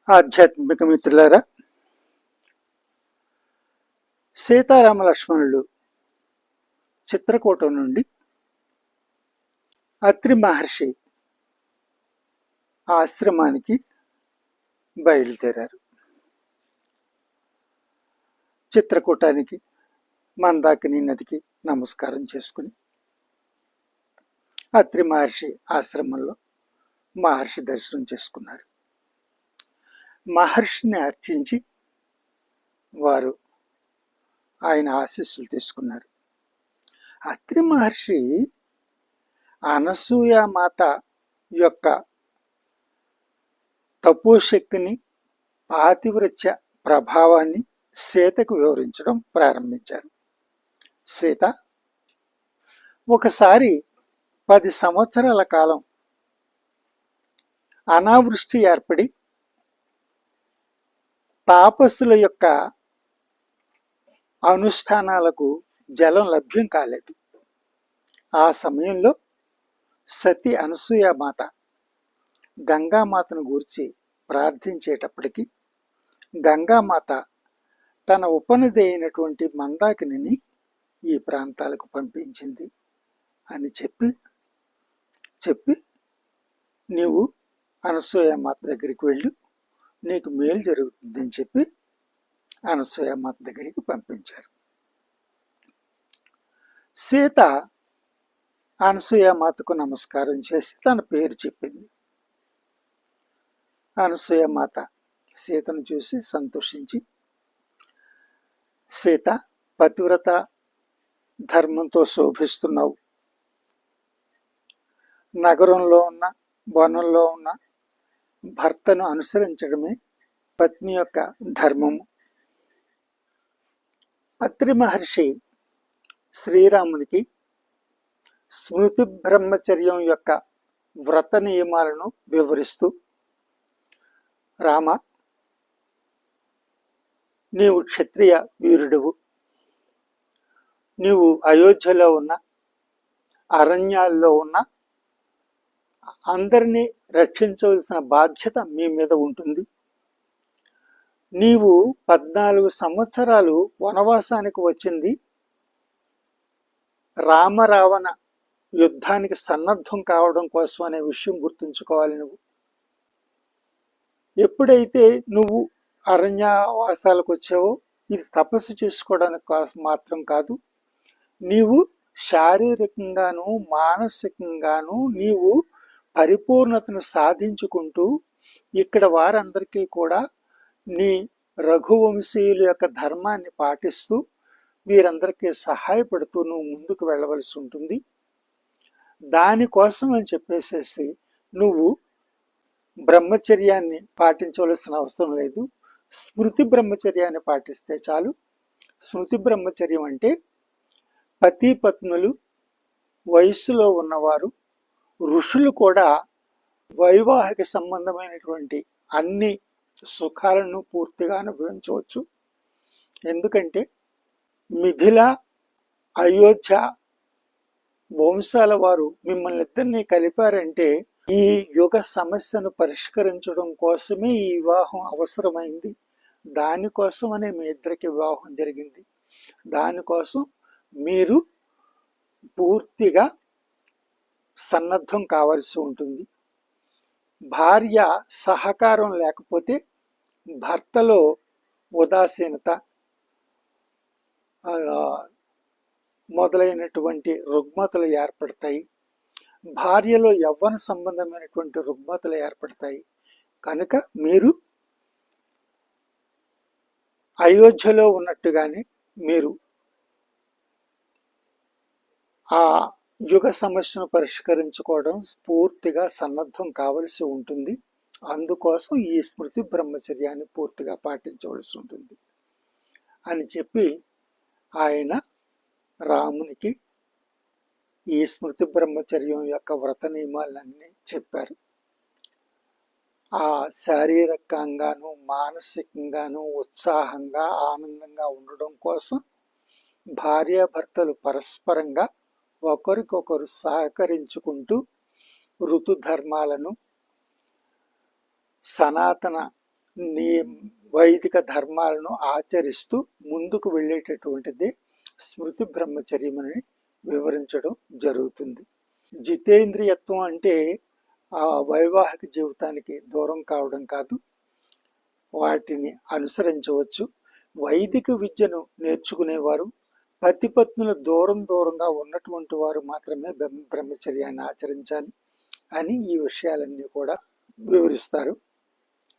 ఆధ్యాత్మిక మిత్రులారా, సీతారామ లక్ష్మణులు చిత్రకూటం నుండి అత్రి మహర్షి ఆశ్రమానికి బయలుదేరారు. చిత్రకూటానికి మందాకిని నదికి నమస్కారం చేసుకుని అత్రి మహర్షి ఆశ్రమంలో మహర్షి దర్శనం చేసుకున్నారు. మహర్షిని అర్చించి వారు ఆయన ఆశీస్సులు తీసుకున్నారు. అత్రి మహర్షి అనసూయ మాత యొక్క తపోశక్తిని, పాతివ్రత్య ప్రభావాన్ని సీతకు వివరించడం ప్రారంభించారు. సీత, ఒకసారి 10 సంవత్సరాల కాలం అనావృష్టి ఏర్పడి తాపస్సుల యొక్క అనుష్ఠానాలకు జలం లభ్యం కాలేదు. ఆ సమయంలో సతి అనసూయమాత గంగామాతను గూర్చి ప్రార్థించేటప్పటికి గంగామాత తన ఉపనది అయినటువంటి మందాకిని ఈ ప్రాంతాలకు పంపించింది అని చెప్పి నీవు అనసూయమాత దగ్గరికి వెళ్ళు, నీకు మేలు జరుగుతుందని చెప్పి అనసూయమాత దగ్గరికి పంపించారు. సీత అనసూయమాతకు నమస్కారం చేసి తన పేరు చెప్పింది. అనసూయమాత సీతను చూసి సంతోషించి, సీత, పతివ్రత ధర్మంతో శోభిస్తున్నావు. నగరంలో ఉన్న వనంలో ఉన్న భర్తను అనుసరించడమే పత్ని యొక్క ధర్మము. అత్రి మహర్షి శ్రీరామునికి స్మృతి బ్రహ్మచర్యం యొక్క వ్రత నియమాలను వివరిస్తూ, రామ, నీవు క్షత్రియ వీరుడువు. నీవు అయోధ్యలో ఉన్న అరణ్యాల్లో ఉన్న అందరినీ రక్షించవలసిన బాధ్యత మీ మీద ఉంటుంది. నీవు 14 సంవత్సరాలు వనవాసానికి వచ్చింది రామరావణ యుద్ధానికి సన్నద్ధం కావడం కోసం అనే విషయం గుర్తుంచుకోవాలి. ఎప్పుడైతే నువ్వు అరణ్యవాసాలకు వచ్చావో ఇది తపస్సు చేసుకోవడానికి మాత్రం కాదు, నీవు శారీరకంగాను మానసికంగాను నీవు పరిపూర్ణతను సాధించుకుంటూ ఇక్కడ వారందరికీ కూడా నీ రఘువంశీయుల యొక్క ధర్మాన్ని పాటిస్తూ వీరందరికీ సహాయపడుతూ నువ్వు ముందుకు వెళ్ళవలసి ఉంటుంది. దానికోసం అని చెప్పేసేసి నువ్వు బ్రహ్మచర్యాన్ని పాటించవలసిన అవసరం లేదు, స్మృతి బ్రహ్మచర్యాన్ని పాటిస్తే చాలు. స్మృతి బ్రహ్మచర్యం అంటే పతి పత్నులు, వయస్సులో ఉన్నవారు, ఋషులు కూడా వైవాహిక సంబంధమైనటువంటి అన్ని సుఖాలను పూర్తిగా అనుభవించవచ్చు. ఎందుకంటే మిథిల, అయోధ్య వంశాల వారు మిమ్మల్ని ఇద్దరిని కలిపారంటే ఈ యుగ సమస్యను పరిష్కరించడం కోసమే ఈ వివాహం అవసరమైంది. దానికోసమనే మీ ఇద్దరికి వివాహం జరిగింది. దానికోసం మీరు పూర్తిగా సన్నద్ధం కావాల్సి ఉంటుంది. భార్య సహకారం లేకపోతే భర్తలో ఉదాసీనత మొదలైనటువంటి రుగ్మతలు ఏర్పడతాయి. భార్యలో యవ్వన సంబంధమైనటువంటి రుగ్మతలు ఏర్పడతాయి. కనుక మీరు అయోధ్యలో ఉన్నట్టుగానే మీరు ఆ యుగ సమస్యను పరిష్కరించుకోవడం పూర్తిగా సన్నద్ధం కావలసి ఉంటుంది. అందుకోసం ఈ స్మృతి బ్రహ్మచర్యాన్ని పూర్తిగా పాటించవలసి ఉంటుంది అని చెప్పి ఆయన రామునికి ఈ స్మృతి బ్రహ్మచర్యం యొక్క వ్రత నియమాలన్నీ చెప్పారు. ఆ శారీరకంగాను మానసికంగాను ఉత్సాహంగా ఆనందంగా ఉండడం కోసం భార్యాభర్తలు పరస్పరంగా ఒకరికొకరు సహకరించుకుంటూ ఋతుధర్మాలను, సనాతన నీ వైదిక ధర్మాలను ఆచరిస్తూ ముందుకు వెళ్ళేటటువంటిది స్మృతి బ్రహ్మచర్యమని వివరించడం జరుగుతుంది. జితేంద్రియత్వం అంటే ఆ వైవాహిక జీవితానికి దూరం కావడం కాదు, వాటిని అనుసరించవచ్చు. వైదిక విద్యను నేర్చుకునేవారు పతిపత్నులు దూరంగా ఉన్నటువంటి వారు మాత్రమే బ్రహ్మచర్యాన్ని ఆచరించాలి అని ఈ విషయాలన్నీ కూడా వివరిస్తారు.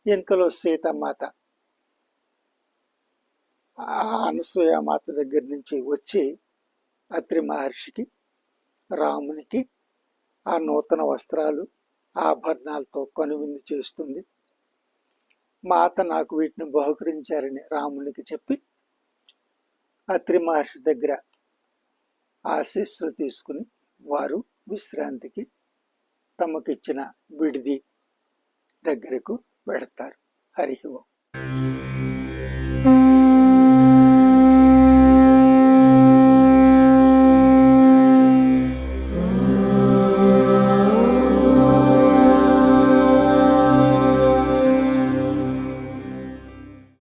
ఇంతలో సీతామాత అనసూయామాత దగ్గర నుంచి వచ్చి అత్రి మహర్షికి, రామునికి ఆ నూతన వస్త్రాలు ఆభరణాలతో కనువిందు చేస్తుంది. మాత నాకు వీటిని బహుకరించారని రామునికి చెప్పి అత్రి మహర్షి దగ్గర ఆశీస్సులు తీసుకుని వారు విశ్రాంతికి తమకిచ్చిన విడిది దగ్గరకు వెడతారు. హరి ఓం.